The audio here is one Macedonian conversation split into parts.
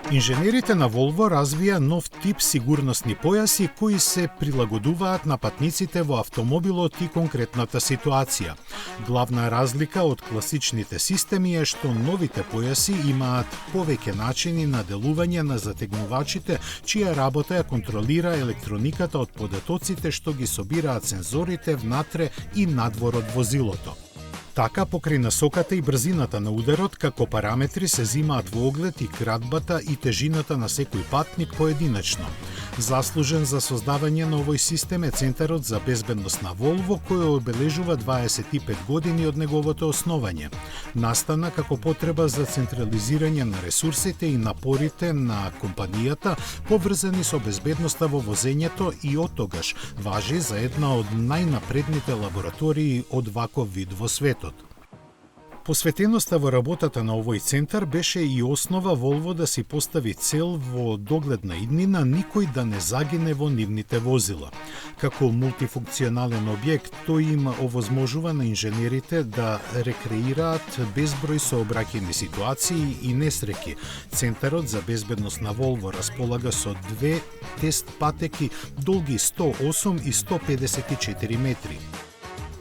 Инженерите на Volvo развија нов тип сигурносни појаси кои се прилагодуваат на патниците во автомобилот и конкретната ситуација. Главна разлика од класичните системи е што новите појаси имаат повеќе начини на делување на затегнувачите, чија работа ја контролира електрониката од податоците што ги собираат сензорите внатре и надвор од возилото. Така, покрај насоката и брзината на ударот, како параметри се зимаат во оглед и кратбата и тежината на секој патник поединечно. Заслужен за создавање на овој систем е Центарот за безбедност на Volvo, кој обележува 25 години од неговото основање. Настана како потреба за централизирање на ресурсите и напорите на компанијата, поврзани со безбедноста во возењето, и оттогаш важи за една од најнапредните лаборатории од ваков вид во светот. Посветеноста во работата на овој центар беше и основа Volvo да си постави цел во догледна иднина никој да не загине во нивните возила. Како мултифункционален објект, тој им овозможува на инженерите да рекреираат безброј сообраќајни ситуации и несреќи. Центарот за безбедност на Volvo располага со две тест патеки долги 108 и 154 метри.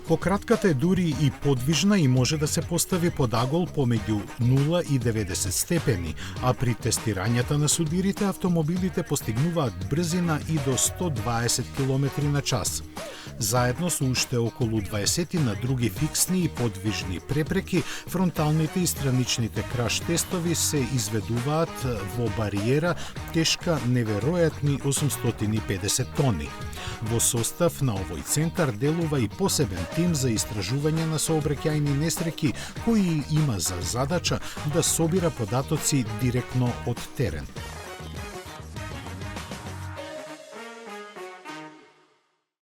Пократката е дури и подвижна и може да се постави под агол помеѓу 0 и 90 степени, а при тестирањата на судирите автомобилите постигнуваат брзина и до 120 км на час. Заедно со уште околу 20 на други фиксни и подвижни препреки, фронталните и страничните краш тестови се изведуваат во бариера тешка неверојатни 850 тони. Во состав на овој центар делува и посебен тим за истражување на сообраќајни несреќи, кој има за задача да собира податоци директно од терен.